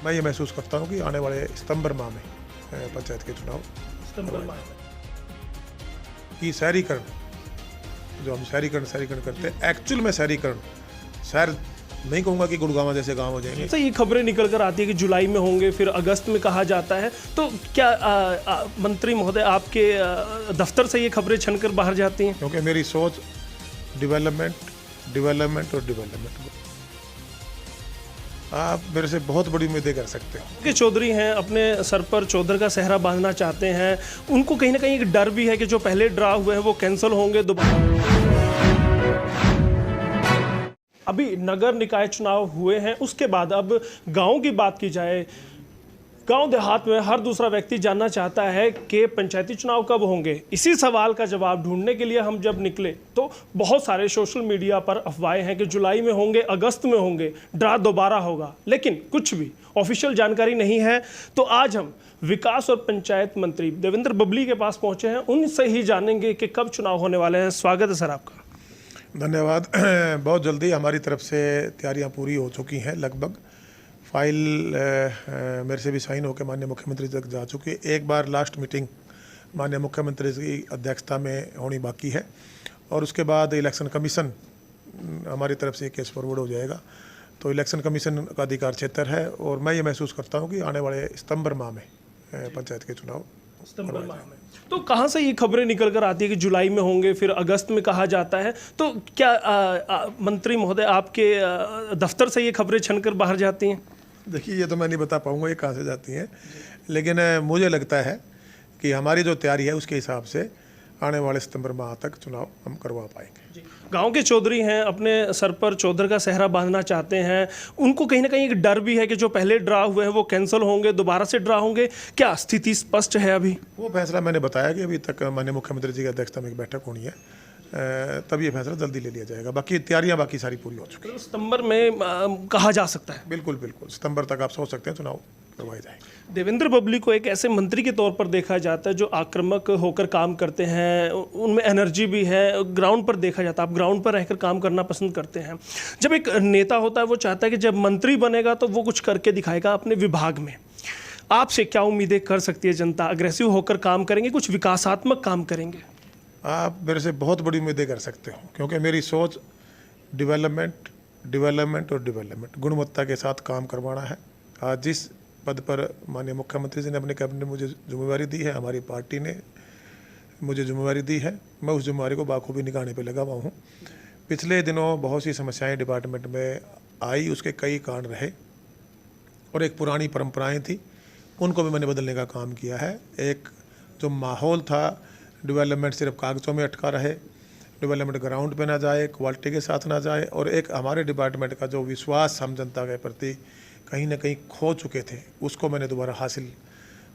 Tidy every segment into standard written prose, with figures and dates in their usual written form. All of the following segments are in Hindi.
मैं ये महसूस करता हूँ कि आने वाले सितंबर माह में पंचायत के चुनाव की शहरीकरण, जो हम शहरीकरण करते हैं, एक्चुअल में शहरीकरण, शहर नहीं कहूँगा कि गुड़गांव जैसे गांव हो जाएंगे। तो ये खबरें निकल कर आती है कि जुलाई में होंगे, फिर अगस्त में कहा जाता है, तो क्या मंत्री महोदय आपके दफ्तर से ये खबरें छनकर बाहर जाती हैं? क्योंकि मेरी सोच डेवलपमेंट और डेवलपमेंट। आप मेरे से बहुत बड़ी उम्मीदें कर सकते हो। कि चौधरी हैं, अपने सर पर चौधर का सेहरा बांधना चाहते हैं, उनको कहीं ना कहीं एक डर भी है कि जो पहले ड्रा हुए हैं वो कैंसिल होंगे दोबारा। अभी नगर निकाय चुनाव हुए हैं, उसके बाद अब गांव की बात की जाए, गांव देहात में हर दूसरा व्यक्ति जानना चाहता है कि पंचायती चुनाव कब होंगे। इसी सवाल का जवाब ढूंढने के लिए हम जब निकले तो बहुत सारे सोशल मीडिया पर अफवाहें हैं कि जुलाई में होंगे, अगस्त में होंगे, ड्रा दोबारा होगा, लेकिन कुछ भी ऑफिशियल जानकारी नहीं है। तो आज हम विकास और पंचायत मंत्री देवेंद्र बबली के पास पहुंचे हैं, उनसे ही जानेंगे कि कब चुनाव होने वाले हैं। स्वागत है सर आपका। धन्यवाद। बहुत जल्दी हमारी तरफ से तैयारियां पूरी हो चुकी हैं, लगभग फाइल मेरे से भी साइन होकर माननीय मुख्यमंत्री तक जा चुकी है। एक बार लास्ट मीटिंग माननीय मुख्यमंत्री की अध्यक्षता में होनी बाकी है और उसके बाद इलेक्शन कमीशन हमारी तरफ से केस फॉरवर्ड हो जाएगा। तो इलेक्शन कमीशन का अधिकार क्षेत्र है और मैं ये महसूस करता हूँ कि आने वाले सितंबर माह में पंचायत के चुनाव सितंबर माह में। तो कहाँ से ये खबरें निकल कर आती है कि जुलाई में होंगे, फिर अगस्त में कहा जाता है, तो क्या मंत्री महोदय आपके दफ्तर से ये खबरें छनकर बाहर जाती हैं? देखिए, ये तो मैं नहीं बता पाऊंगा ये कहाँ से जाती हैं, लेकिन मुझे लगता है कि हमारी जो तैयारी है उसके हिसाब से आने वाले सितंबर माह तक चुनाव हम करवा पाएंगे। गांव के चौधरी हैं, अपने सर पर चौधर का सेहरा बांधना चाहते हैं, उनको कहीं ना कहीं एक डर भी है कि जो पहले ड्रा हुए हैं वो कैंसिल होंगे, दोबारा से ड्रा होंगे। क्या स्थिति स्पष्ट है अभी? वो फैसला मैंने बताया कि अभी तक माननीय मुख्यमंत्री जी की अध्यक्षता में एक बैठक होनी है, तब ये फैसला जल्दी ले लिया जाएगा। बाकी तैयारियां बाकी सारी पूरी हो चुकी हैं। तो सितंबर में कहा जा सकता है? बिल्कुल सितंबर तक आप सोच सकते हैं चुनाव करवाए जाएंगे। देवेंद्र बबली को एक ऐसे मंत्री के तौर पर देखा जाता है जो आक्रामक होकर काम करते हैं, उनमें एनर्जी भी है, ग्राउंड पर देखा जाता है, आप ग्राउंड पर रहकर काम करना पसंद करते हैं। जब एक नेता होता है वो चाहता है कि जब मंत्री बनेगा तो वो कुछ करके दिखाएगा अपने विभाग में। आपसे क्या उम्मीदें कर सकती है जनता? अग्रेसिव होकर काम करेंगे, कुछ विकासात्मक काम करेंगे? आप मेरे से बहुत बड़ी उम्मीदें कर सकते हो, क्योंकि मेरी सोच डेवलपमेंट और डेवलपमेंट, गुणवत्ता के साथ काम करवाना है। आज जिस पद पर माननीय मुख्यमंत्री जी ने अपने कैबिनेट में मुझे जिम्मेवारी दी है, हमारी पार्टी ने मुझे जिम्मेवारी दी है, मैं उस जिम्मेवारी को बाखूबी निभाने पे लगा हुआ हूँ। पिछले दिनों बहुत सी समस्याएं डिपार्टमेंट में आई, उसके कई कारण रहे और एक पुरानी परंपराएं थी, उनको भी मैंने बदलने का काम किया है। एक जो माहौल था, डेवलपमेंट सिर्फ कागज़ों में अटका रहे, डेवलपमेंट ग्राउंड पे ना जाए, क्वालिटी के साथ ना जाए, और एक हमारे डिपार्टमेंट का जो विश्वास हम जनता के प्रति कहीं ना कहीं खो चुके थे, उसको मैंने दोबारा हासिल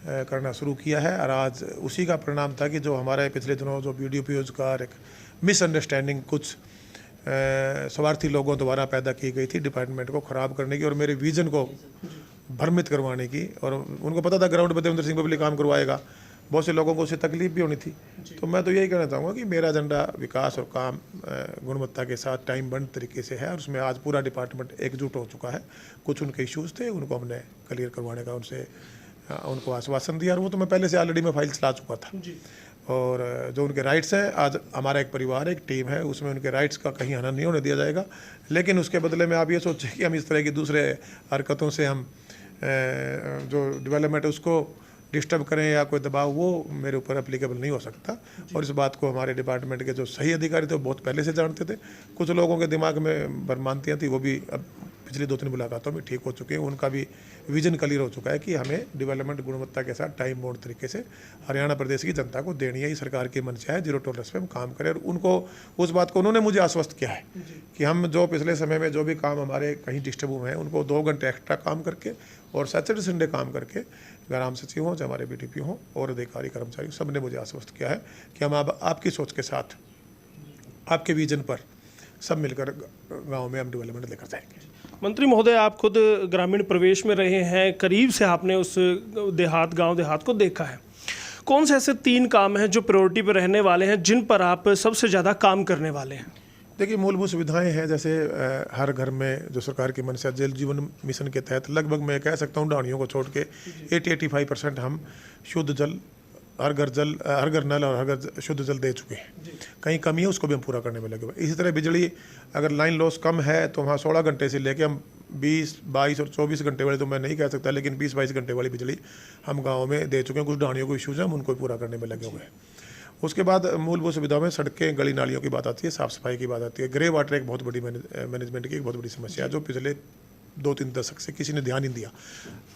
करना शुरू किया है। और आज उसी का परिणाम था कि जो हमारे पिछले दिनों जो BDPOs का एक मिसअंडरस्टैंडिंग कुछ स्वार्थी लोगों द्वारा पैदा की गई थी डिपार्टमेंट को ख़राब करने की और मेरे विजन को भ्रमित करवाने की, और उनको पता था ग्राउंड पर देवेंद्र सिंह बबली काम करवाएगा, बहुत से लोगों को उससे तकलीफ भी होनी थी। तो मैं तो यही कहना चाहूँगा कि मेरा एजेंडा विकास और काम गुणवत्ता के साथ टाइम बंद तरीके से है और उसमें आज पूरा डिपार्टमेंट एकजुट हो चुका है। कुछ उनके इश्यूज़ थे, उनको हमने क्लियर करवाने का उनको आश्वासन दिया, और वो तो मैं पहले से ऑलरेडी मैं फाइल चला चुका था। और जो उनके राइट्स हैं, आज हमारा एक परिवार, एक टीम है, उसमें उनके राइट्स का कहीं हनन नहीं होने दिया जाएगा। लेकिन उसके बदले में आप ये सोचें कि हम इस तरह की दूसरे हरकतों से हम जो डेवलपमेंट है उसको डिस्टर्ब करें या कोई दबाव, वो मेरे ऊपर एप्लीकेबल नहीं हो सकता। और इस बात को हमारे डिपार्टमेंट के जो सही अधिकारी थे वो बहुत पहले से जानते थे। कुछ लोगों के दिमाग में भ्रांतियाँ थी, वो भी अब पिछली 2-3 मुलाकातों में ठीक हो चुके हैं। उनका भी विजन क्लियर हो चुका है कि हमें डेवलपमेंट गुणवत्ता के साथ टाइम बाउंड तरीके से हरियाणा प्रदेश की जनता को देनी है। ये सरकार की मंशा है, 0 टॉलरेंस पे हम काम करें। और उनको उस बात को उन्होंने मुझे आश्वस्त किया है कि हम जो पिछले समय में जो भी काम हमारे कहीं डिस्टर्ब हुए हैं उनको 2 घंटे एक्स्ट्रा काम करके और सैटरडे संडे काम करके ग्राम सचिव हों, चाहे हमारे BDP हों और अधिकारी कर्मचारी, सब ने मुझे आश्वस्त किया है कि हम अब आपकी सोच के साथ, आपके विजन पर सब मिलकर गांव में हम डेवलपमेंट लेकर जाएंगे। मंत्री महोदय, आप खुद ग्रामीण प्रवेश में रहे हैं, करीब से आपने उस गांव देहात को देखा है। कौन से ऐसे 3 काम हैं जो प्रायोरिटी पर रहने वाले हैं, जिन पर आप सबसे ज़्यादा काम करने वाले हैं? देखिए, मूलभूत सुविधाएं हैं, जैसे हर घर में जो सरकार की मंशा जल जीवन मिशन के तहत लगभग मैं कह सकता हूँ ढाणियों को छोड़ के 80-85% हम शुद्ध जल, हर घर नल और हर घर शुद्ध जल दे चुके हैं। कहीं कमी है, उसको भी हम पूरा करने में लगे हुए। इसी तरह बिजली, अगर लाइन लॉस कम है तो वहाँ 16 घंटे से लेके हम 20, 22 और 24 घंटे वाले तो मैं नहीं कह सकता, लेकिन 20-22 घंटे वाली बिजली हम गाँव में दे चुके हैं। कुछ ढाणियों को इशूज़ हैं, हम उनको पूरा करने में लगे हुए हैं। उसके बाद मूलभूत सुविधाओं में सड़कें, गली नालियों की बात आती है, साफ़ सफाई की बात आती है। ग्रे वाटर एक बहुत बड़ी मैनेजमेंट की एक बहुत बड़ी समस्या है, जो पिछले 2-3 दशक से किसी ने ध्यान नहीं दिया।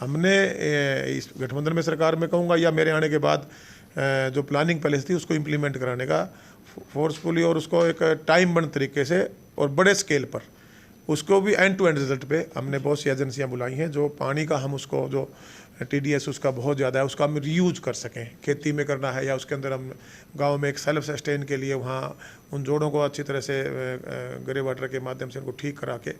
हमने इस गठबंधन में सरकार में कहूँगा या मेरे आने के बाद जो प्लानिंग पहले से थी उसको इम्प्लीमेंट कराने का फोर्सफुली और उसको एक टाइम बंद तरीके से और बड़े स्केल पर, उसको भी एंड टू एंड रिजल्ट पे हमने बहुत सी एजेंसियां बुलाई हैं जो पानी का हम उसको जो TDS उसका बहुत ज़्यादा है उसका हम रीयूज कर सकें। खेती में करना है या उसके अंदर हम गांव में एक सेल्फ सस्टेन के लिए वहाँ उन जोड़ों को अच्छी तरह से ग्रे वाटर के माध्यम से उनको ठीक करा के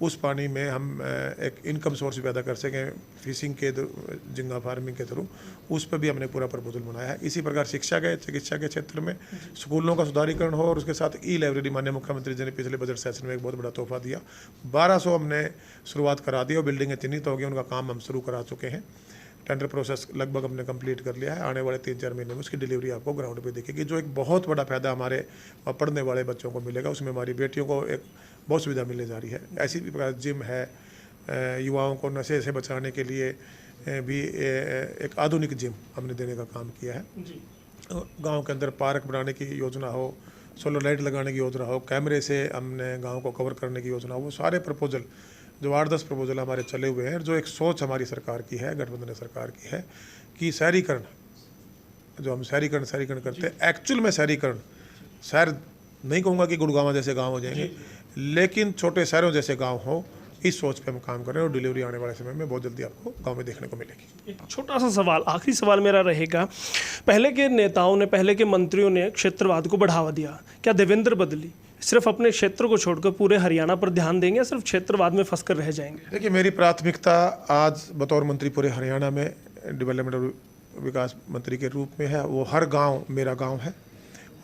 उस पानी में हम एक इनकम सोर्स पैदा कर सकें फिशिंग के झींगा फार्मिंग के थ्रू, उस पर भी हमने पूरा प्रपोजल बनाया है। इसी प्रकार शिक्षा के क्षेत्र में स्कूलों का सुधारीकरण हो और उसके साथ ई-लाइब्रेरी माननीय मुख्यमंत्री जी ने पिछले बजट सेशन में एक बहुत बड़ा तोहफा दिया। 1200 हमने शुरुआत करा दी और बिल्डिंगें चिन्हित हो गई, उनका काम हम शुरू करा चुके हैं। टेंडर प्रोसेस लगभग हमने कंप्लीट कर लिया है। आने वाले 3-4 महीने में उसकी डिलीवरी आपको ग्राउंड पे दिखेगी, जो एक बहुत बड़ा फायदा हमारे पढ़ने वाले बच्चों को मिलेगा। उसमें हमारी बेटियों को एक बहुत सुविधा मिलने जा रही है। ऐसी भी प्रकार जिम है, युवाओं को नशे से बचाने के लिए भी एक आधुनिक जिम हमने देने का काम किया है। गाँव के अंदर पार्क बनाने की योजना हो, सोलर लाइट लगाने की योजना हो, कैमरे से हमने गाँव को कवर करने की योजना हो, वो सारे प्रपोजल जो 8-10 प्रपोजल हमारे चले हुए हैं। जो एक सोच हमारी सरकार की है, गठबंधन सरकार की है कि शहरीकरण, जो हम शहरीकरण करते हैं, एक्चुअल में शहरीकरण, शहर नहीं कहूँगा कि गुड़गांव जैसे गांव हो जाएंगे, लेकिन छोटे शहरों जैसे गांव हो, इस सोच पे हम काम कर रहे हैं और डिलीवरी आने वाले समय में बहुत जल्दी आपको गांव में देखने को मिलेगी। एक छोटा सा सवाल, आखिरी सवाल मेरा रहेगा, पहले के नेताओं ने, पहले के मंत्रियों ने क्षेत्रवाद को बढ़ावा दिया, क्या देवेंद्र बबली सिर्फ अपने क्षेत्र को छोड़कर पूरे हरियाणा पर ध्यान देंगे या सिर्फ क्षेत्रवाद में फंस कर रह जाएंगे? देखिए, मेरी प्राथमिकता आज बतौर मंत्री पूरे हरियाणा में डेवलपमेंट और विकास मंत्री के रूप में है। वो हर गांव मेरा गांव है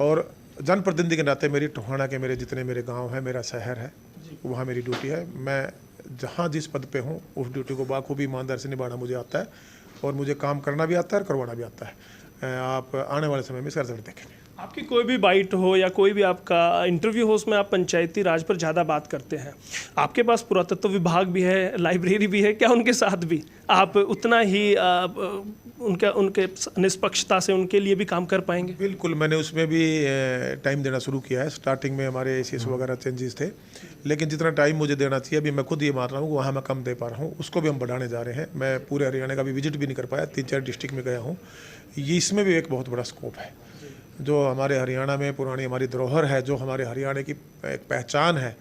और जनप्रतिनिधि के नाते मेरी टोहाना के मेरे जितने मेरे गांव हैं, मेरा शहर है, वहाँ मेरी ड्यूटी है। मैं जहाँ जिस पद पे हूँ उस ड्यूटी को बाखूबी ईमानदारी से निभाना मुझे आता है और मुझे काम करना भी आता है और करवाना भी आता है। आप आने वाले समय में इसका रिजल्ट देखेंगे। आपकी कोई भी बाइट हो या कोई भी आपका इंटरव्यू हो, उसमें आप पंचायती राज पर ज़्यादा बात करते हैं। आपके पास पुरातत्व विभाग भी है, लाइब्रेरी भी है, क्या उनके साथ भी आप उतना ही उनके निष्पक्षता से उनके लिए भी काम कर पाएंगे? बिल्कुल, मैंने उसमें भी टाइम देना शुरू किया है। स्टार्टिंग में हमारे ACS वगैरह चेंजेस थे, लेकिन जितना टाइम मुझे देना चाहिए अभी मैं खुद ये मान रहा हूँ वहाँ मैं कम दे पा रहा हूँ, उसको भी हम बढ़ाने जा रहे हैं। मैं पूरे हरियाणा का भी विजिट भी नहीं कर पाया, 3-4 डिस्ट्रिक्ट में गया हूँ। ये इसमें भी एक बहुत बड़ा स्कोप है। जो हमारे हरियाणा में पुरानी हमारी धरोहर है, जो हमारे हरियाणा की एक पहचान है,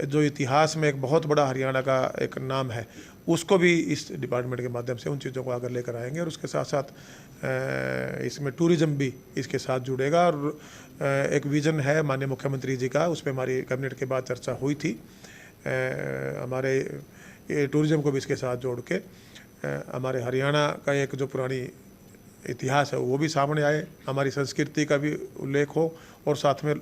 जो इतिहास में एक बहुत बड़ा हरियाणा का एक नाम है, उसको भी इस डिपार्टमेंट के माध्यम से उन चीज़ों को आगे लेकर आएंगे। और उसके साथ साथ इसमें टूरिज़्म भी इसके साथ जुड़ेगा। और एक विज़न है माननीय मुख्यमंत्री जी का, उस पर हमारी कैबिनेट के बाद चर्चा हुई थी। हमारे टूरिज़्म को भी इसके साथ जोड़ के हमारे हरियाणा का एक जो पुरानी इतिहास है वो भी सामने आए, हमारी संस्कृति का भी उल्लेख हो और साथ में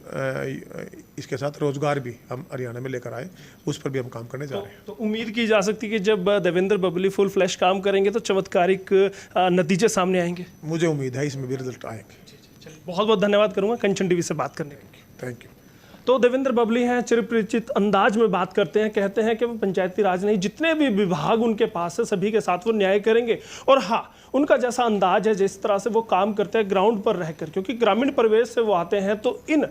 इसके साथ रोजगार भी हम हरियाणा में लेकर आए, उस पर भी हम काम करने जा रहे हैं। तो उम्मीद की जा सकती है कि जब देवेंद्र बबली फुल फ्लैश काम करेंगे तो चमत्कारिक नतीजे सामने आएंगे? मुझे उम्मीद है इसमें भी रिजल्ट आएंगे। बहुत बहुत धन्यवाद करूँगा कंचन टीवी से बात करने के लिए। Thank you. तो देवेंद्र बबली हैं, चिरपरिचित अंदाज में बात करते हैं, कहते हैं कि वो पंचायती राज नहीं, जितने भी विभाग उनके पास है सभी के साथ वो न्याय करेंगे। और हाँ, उनका जैसा अंदाज है, जिस तरह से वो काम करते हैं ग्राउंड पर रहकर, क्योंकि ग्रामीण परिवेश से वो आते हैं, तो इन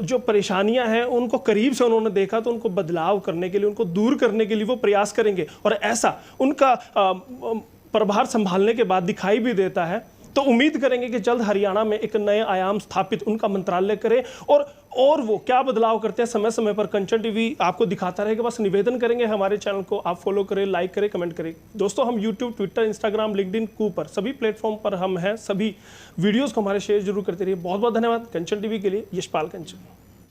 जो परेशानियां हैं उनको करीब से उन्होंने देखा, तो उनको बदलाव करने के लिए, उनको दूर करने के लिए वो प्रयास करेंगे। और ऐसा उनका प्रभार संभालने के बाद दिखाई भी देता है। तो उम्मीद करेंगे कि जल्द हरियाणा में एक नए आयाम स्थापित उनका मंत्रालय करे और वो क्या बदलाव करते हैं समय समय पर कंचन टीवी आपको दिखाता रहेगा। बस निवेदन करेंगे हमारे चैनल को आप फॉलो करें, लाइक करें, कमेंट करें। दोस्तों, हम YouTube, Twitter, Instagram, LinkedIn, Cooper सभी प्लेटफॉर्म पर हम हैं। सभी वीडियोज़ को हमारे शेयर जरूर करते रहिए। बहुत बहुत धन्यवाद। कंचन टीवी के लिए यशपाल कंचन।